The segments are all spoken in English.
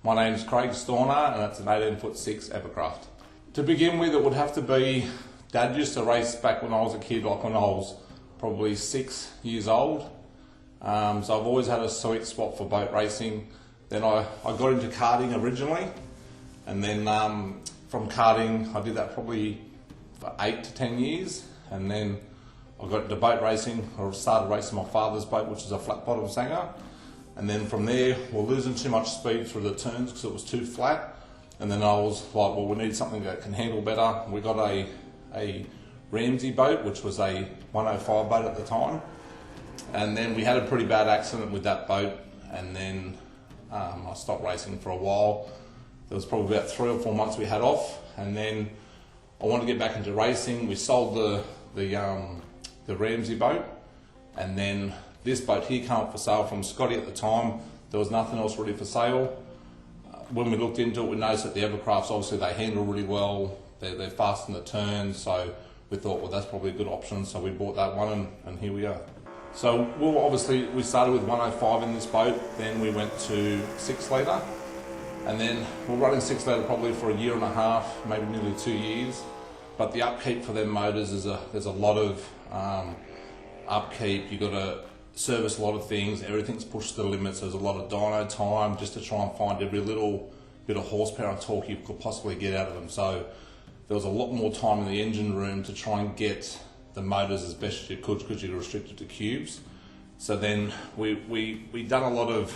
My name's Craig Storner and it's an 18'6" Evercraft. To begin with, it would have to be, Dad used to race back when I was a kid, like when I was probably 6 years old. So I've always had a sweet spot for boat racing. Then I got into karting originally, and then from karting I did that probably for 8 to 10 years, and then I got into boat racing. I started racing my father's boat, which is a flat bottom Sanger, and then from there we're losing too much speed through the turns because it was too flat, and then I was like, well, we need something that can handle better. We got a Ramsey boat, which was a 105 boat at the time, and then we had a pretty bad accident with that boat, and then I stopped racing for a while. There was probably about 3 or 4 months we had off, and then I wanted to get back into racing. We sold the Ramsey boat, and then this boat here came up for sale from Scotty at the time. There was nothing else really for sale. When we looked into it, we noticed that the Evercrafts, obviously they handle really well, they're fast in the turns, so we thought, well, that's probably a good option, so we bought that one, and here we are. So we started with 105 in this boat, then we went to 6 litre, and then we're running 6 litre probably for a year and a half, maybe nearly 2 years. But the upkeep for them motors there's a lot of upkeep. You've got to service a lot of things, everything's pushed to the limits. There's a lot of dyno time just to try and find every little bit of horsepower and torque you could possibly get out of them. So there was a lot more time in the engine room to try and get the motors as best as you could because you're restricted to cubes. So then we done a lot of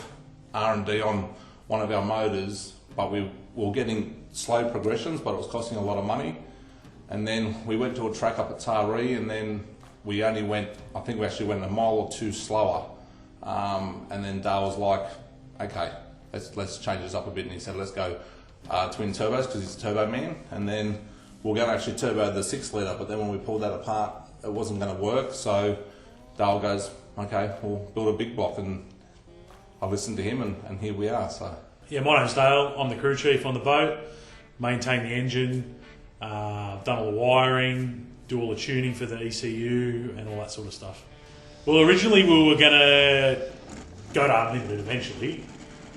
R&D on one of our motors, but we were getting slow progressions, but it was costing a lot of money. And then we went to a track up at Taree, and then we only went, I think we actually went a mile or two slower. And then Dale was like, okay, let's change this up a bit. And he said, let's go twin turbos, because he's a turbo man. And then we're going to actually turbo the 6 litre, but then when we pulled that apart, it wasn't going to work. So Dale goes, okay, we'll build a big block. And I listened to him, and here we are. So yeah, my name's Dale. I'm the crew chief on the boat, maintain the engine, done all the wiring, do all the tuning for the ECU and all that sort of stuff. Well, originally we were going to go to unlimited eventually,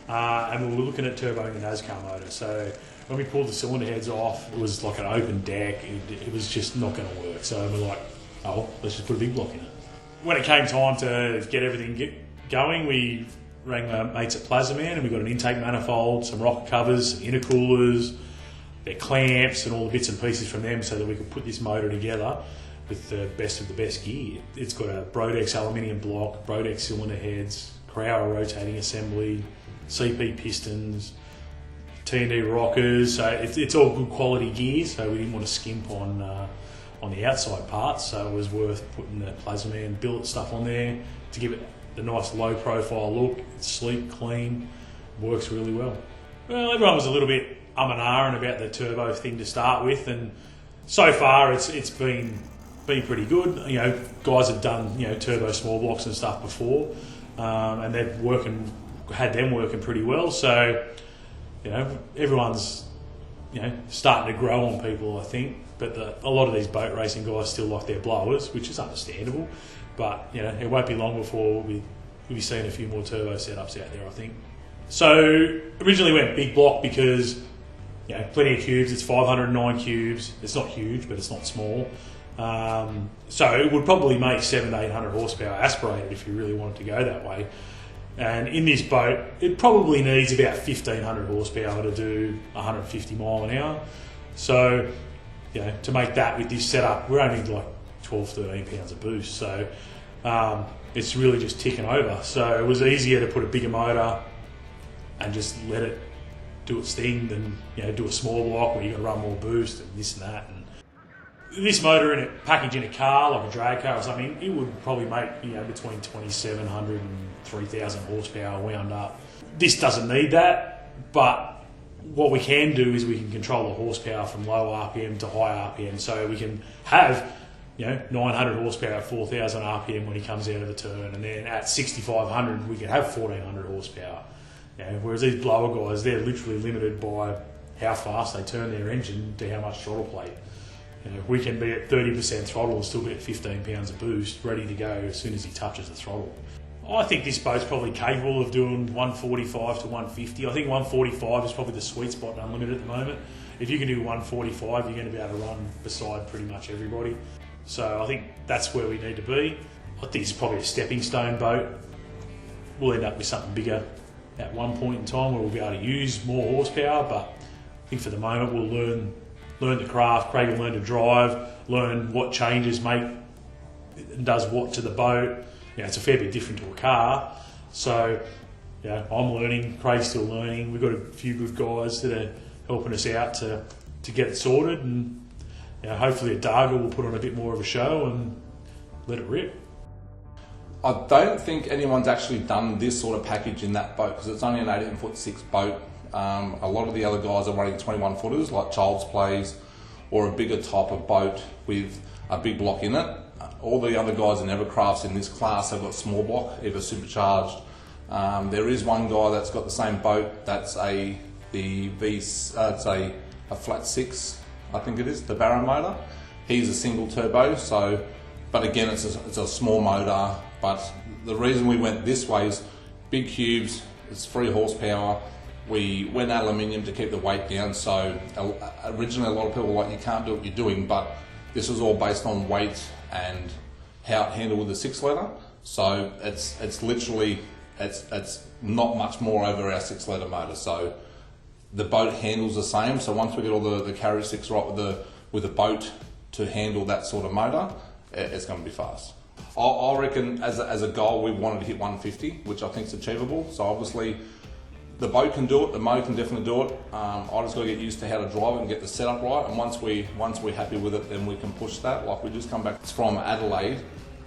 and we were looking at turboing the NASCAR motor. So when we pulled the cylinder heads off, it was like an open deck. It was just not going to work. So we're like, oh, let's just put a big block in it. When it came time to get everything going, we rang my mates at Plazmaman, and we got an intake manifold, some rocker covers, intercoolers, their clamps and all the bits and pieces from them, so that we could put this motor together with the best of the best gear. It's got a Brodex aluminium block, Brodex cylinder heads, Crowell rotating assembly, CP pistons, T&D rockers, so it's all good quality gear, so we didn't want to skimp on the outside parts, so it was worth putting the Plazmaman billet stuff on there to give it the nice low profile look. It's sleek, clean, works really well. Well, everyone was a little bit and ahhing about the turbo thing to start with, and so far it's been pretty good. You know, guys have done turbo small blocks and stuff before, and they've had them working pretty well. So everyone's starting to grow on people, I think. But a lot of these boat racing guys still like their blowers, which is understandable. But it won't be long before we'll be seeing a few more turbo setups out there, I think. So originally went big block because plenty of cubes. It's 509 cubes. It's not huge, but it's not small. So it would probably make 700 to 800 horsepower aspirated if you really wanted to go that way. And in this boat, it probably needs about 1500 horsepower to do 150 mile an hour. So to make that with this setup, we're only like 12, 13 pounds of boost. So it's really just ticking over. So it was easier to put a bigger motor and just let it do its thing than do a small block where you've got to run more boost and this and that. And this motor in a package in a car, like a drag car or something, it would probably make between 2700 and 3000 horsepower wound up. This doesn't need that, but what we can do is we can control the horsepower from low RPM to high RPM, so we can have 900 horsepower at 4000 RPM when he comes out of the turn, and then at 6500 we can have 1400 horsepower. Whereas these blower guys, they're literally limited by how fast they turn their engine to how much throttle plate. We can be at 30% throttle and still be at 15 pounds of boost, ready to go as soon as he touches the throttle. I think this boat's probably capable of doing 145 to 150. I think 145 is probably the sweet spot in unlimited at the moment. If you can do 145, you're going to be able to run beside pretty much everybody. So I think that's where we need to be. I think it's probably a stepping stone boat. We'll end up with something bigger at one point in time where we'll be able to use more horsepower, but I think for the moment we'll learn the craft. Craig will learn to drive, learn what changes does what to the boat. It's a fair bit different to a car. So I'm learning, Craig's still learning. We've got a few good guys that are helping us out to get it sorted, and hopefully Avago will put on a bit more of a show and let it rip. I don't think anyone's actually done this sort of package in that boat because it's only an 18'6" boat. A lot of the other guys are running 21 footers like Child's Plays or a bigger type of boat with a big block in it. All the other guys in Evercrafts in this class have got small block, either supercharged. There is one guy that's got the same boat. That's it's a flat 6, I think it is, the Barrow motor. He's a single turbo, but again it's a small motor. But the reason we went this way is big cubes, it's 3 horsepower. We went aluminium to keep the weight down. So originally a lot of people were like, you can't do what you're doing, but this was all based on weight and how it handled with the 6 litre. So it's literally not much more over our 6 litre motor. So the boat handles the same. So once we get all the characteristics right with the boat to handle that sort of motor, it's going to be fast. I reckon as a goal we wanted to hit 150, which I think is achievable. So obviously the boat can do it, the motor can definitely do it. I just got to get used to how to drive it and get the setup right. And once we're happy with it, then we can push that. Like we just come back from Adelaide,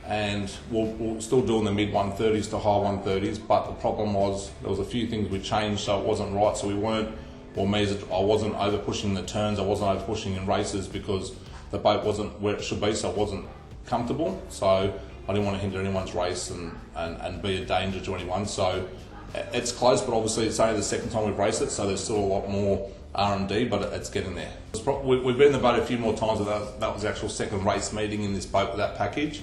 and we're still doing the mid 130s to high 130s. But the problem was there was a few things we changed, so it wasn't right. So I wasn't over pushing the turns. I wasn't over pushing in races because the boat wasn't where it should be, so it wasn't comfortable. So I didn't want to hinder anyone's race and be a danger to anyone. So it's close, but obviously it's only the second time we've raced it, so there's still a lot more R&D, but it's getting there. We've been in the boat a few more times, but that was the actual second race meeting in this boat with that package.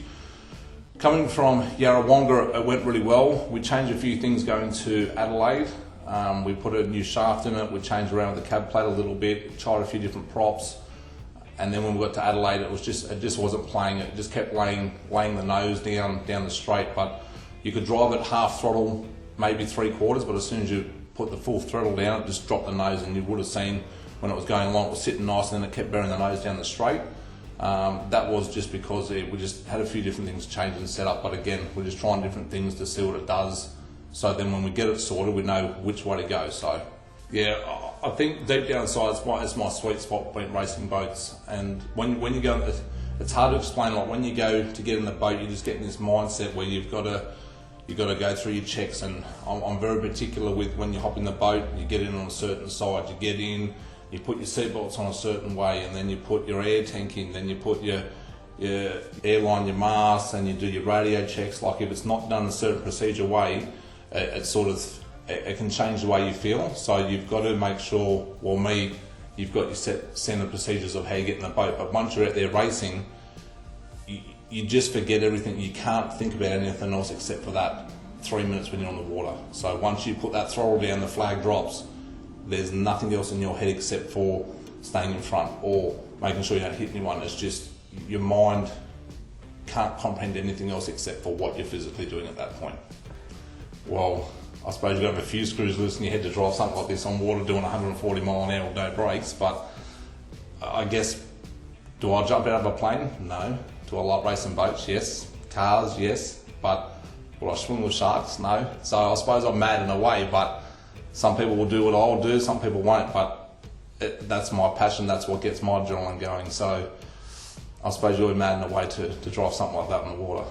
Coming from Yarrawonga, it went really well. We changed a few things going to Adelaide. We put a new shaft in it, we changed around with the cab plate a little bit, tried a few different props. And then when we got to Adelaide, it just wasn't playing. It just kept laying the nose down the straight. But you could drive it half throttle, maybe 3/4. But as soon as you put the full throttle down, it just dropped the nose, and you would have seen when it was going along, it was sitting nice, and then it kept bearing the nose down the straight. That was just because we just had a few different things change and set up. But again, we're just trying different things to see what it does. So then when we get it sorted, we know which way to go. So yeah, I think deep down inside, it's my sweet spot when racing boats. And when you go, it's hard to explain. Like when you go to get in the boat, you just get in this mindset where you've got to go through your checks. And I'm very particular with when you hop in the boat, you get in on a certain side, you get in, you put your seatbelts on a certain way, and then you put your air tank in, then you put your airline, your mask, and you do your radio checks. Like if it's not done a certain procedure way, it can change the way you feel. So you've got to make sure, you've got your set of procedures of how you get in the boat. But once you're out there racing, you just forget everything. You can't think about anything else except for that 3 minutes when you're on the water. So once you put that throttle down, the flag drops, there's nothing else in your head except for staying in front or making sure you don't hit anyone. It's just your mind can't comprehend anything else except for what you're physically doing at that point. Well, I suppose you've got to have a few screws loose in your head to drive something like this on water doing 140 mile an hour with no brakes, but I guess, do I jump out of a plane? No. Do I like racing boats? Yes. Cars? Yes. But will I swim with sharks? No. So I suppose I'm mad in a way, but some people will do what I'll do, some people won't, but that's my passion, that's what gets my adrenaline going. So I suppose you're mad in a way to drive something like that in the water.